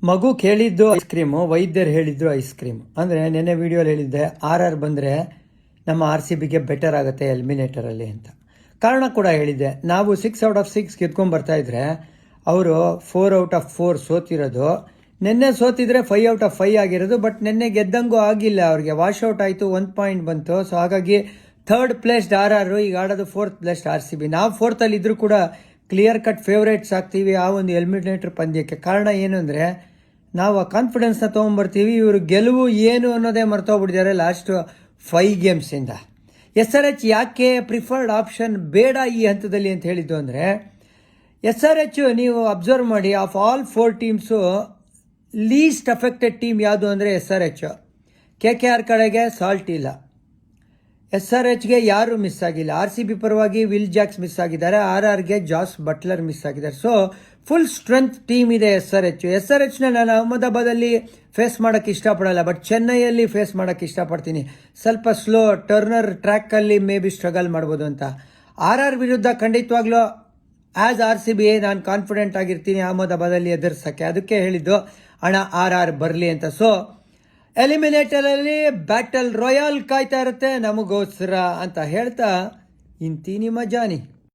ಮಗು ಕೇಳಿದ್ದು ice cream, ವೈದ್ಯರು ಹೇಳಿದ್ರು ಐಸ್ ಕ್ರೀಮ್. ಅಂದರೆ ನೆನ್ನೆ ವಿಡಿಯೋಲಿ ಹೇಳಿದ್ದೆ RR ಬಂದರೆ ನಮ್ಮ RCBಗೆ ಬೆಟರ್ ಆಗುತ್ತೆ ಎಲಿಮಿನೇಟರಲ್ಲಿ ಅಂತ. ಕಾರಣ ಕೂಡ ಹೇಳಿದ್ದೆ. ನಾವು 6 ಔಟ್ ಆಫ್ 6 ಗೆದ್ಕೊಂಡು ಬರ್ತಾಯಿದ್ರೆ ಅವರು 4 ಔಟ್ ಆಫ್ 4 ಸೋತಿರೋದು. ನಿನ್ನೆ ಸೋತಿದ್ರೆ 5 ಔಟ್ ಆಫ್ 5 ಆಗಿರೋದು. ಬಟ್ ನಿನ್ನೆ ಗೆದ್ದಂಗೂ ಆಗಿಲ್ಲ, ಅವ್ರಿಗೆ ವಾಶ್ ಔಟ್ ಆಯಿತು, 1 ಪಾಯಿಂಟ್ ಬಂತು. ಸೊ ಹಾಗಾಗಿ 3rd ಪ್ಲೇಸ್ಡ್ RR, ಈಗ ಆಡೋದು 4th ಪ್ಲೇಸ್ಡ್ RCB. ನಾವು 4th ಅಲ್ಲಿ ಇದ್ರೂ ಕೂಡ ಕ್ಲಿಯರ್ ಕಟ್ ಫೇವ್ರೇಟ್ಸ್ ಆಗ್ತೀವಿ ಆ ಒಂದು ಎಲಿಮಿನೇಟರ್ ಪಂದ್ಯಕ್ಕೆ. ಕಾರಣ ಏನು ಅಂದರೆ ನಾವು ಆ ಕಾನ್ಫಿಡೆನ್ಸ್ನ ತೊಗೊಂಬರ್ತೀವಿ. ಇವರು ಗೆಲುವು ಏನು ಅನ್ನೋದೇ ಮರ್ತೋಗ್ಬಿಟ್ಟಿದ್ದಾರೆ ಲಾಸ್ಟ್ 5 ಗೇಮ್ಸಿಂದ. SRH ಯಾಕೆ ಪ್ರಿಫರ್ಡ್ ಆಪ್ಷನ್ ಬೇಡ ಈ ಹಂತದಲ್ಲಿ ಅಂತ ಹೇಳಿದ್ದು ಅಂದರೆ, SRH ನೀವು ಅಬ್ಸರ್ವ್ ಮಾಡಿ, of all 4 teams least affected team ಯಾವುದು ಅಂದರೆ SRH. KKR ಕಡೆಗೆ ಸಾಲ್ಟ್ ಇಲ್ಲ, SRHಗೆ ಯಾರು ಮಿಸ್ ಆಗಿಲ್ಲ. RCB ಪರವಾಗಿ ವಿಲ್ ಜಾಕ್ಸ್ ಮಿಸ್ ಆಗಿದ್ದಾರೆ, RRಗೆ ಜಾಸ್ ಬಟ್ಲರ್ ಮಿಸ್ ಆಗಿದ್ದಾರೆ. ಸೊ ಫುಲ್ ಸ್ಟ್ರೆಂತ್ ಟೀಮ್ ಇದೆ SRHನ ನಾನು ಅಹಮದಾಬಾದಲ್ಲಿ ಫೇಸ್ ಮಾಡೋಕ್ಕೆ ಇಷ್ಟಪಡಲ್ಲ, ಬಟ್ ಚೆನ್ನೈಯಲ್ಲಿ ಫೇಸ್ ಮಾಡೋಕ್ಕೆ ಇಷ್ಟಪಡ್ತೀನಿ. ಸ್ವಲ್ಪ ಸ್ಲೋ ಟರ್ನರ್ ಟ್ರ್ಯಾಕಲ್ಲಿ ಮೇ ಬಿ ಸ್ಟ್ರಗಲ್ ಮಾಡ್ಬೋದು ಅಂತ. RR ವಿರುದ್ಧ ಖಂಡಿತವಾಗ್ಲೂ ಆ್ಯಸ್ RCB ನಾನು ಕಾನ್ಫಿಡೆಂಟ್ ಆಗಿರ್ತೀನಿ ಅಹಮದಾಬಾದಲ್ಲಿ ಎದುರಿಸೋಕ್ಕೆ. ಅದಕ್ಕೆ ಹೇಳಿದ್ದು ಅಣ್ಣ RR ಬರಲಿ ಅಂತ. ಸೊ ಎಲಿಮಿನೇಟರಲ್ಲಿ ಬ್ಯಾಟಲ್ ರಾಯಲ್ ಕಾಯ್ತಾ ಇರುತ್ತೆ ನಮಗೋಸ್ಕರ ಅಂತ ಹೇಳ್ತಾ ಇಂತಿ ನಿಮ್ಮ ಜಾನಿ.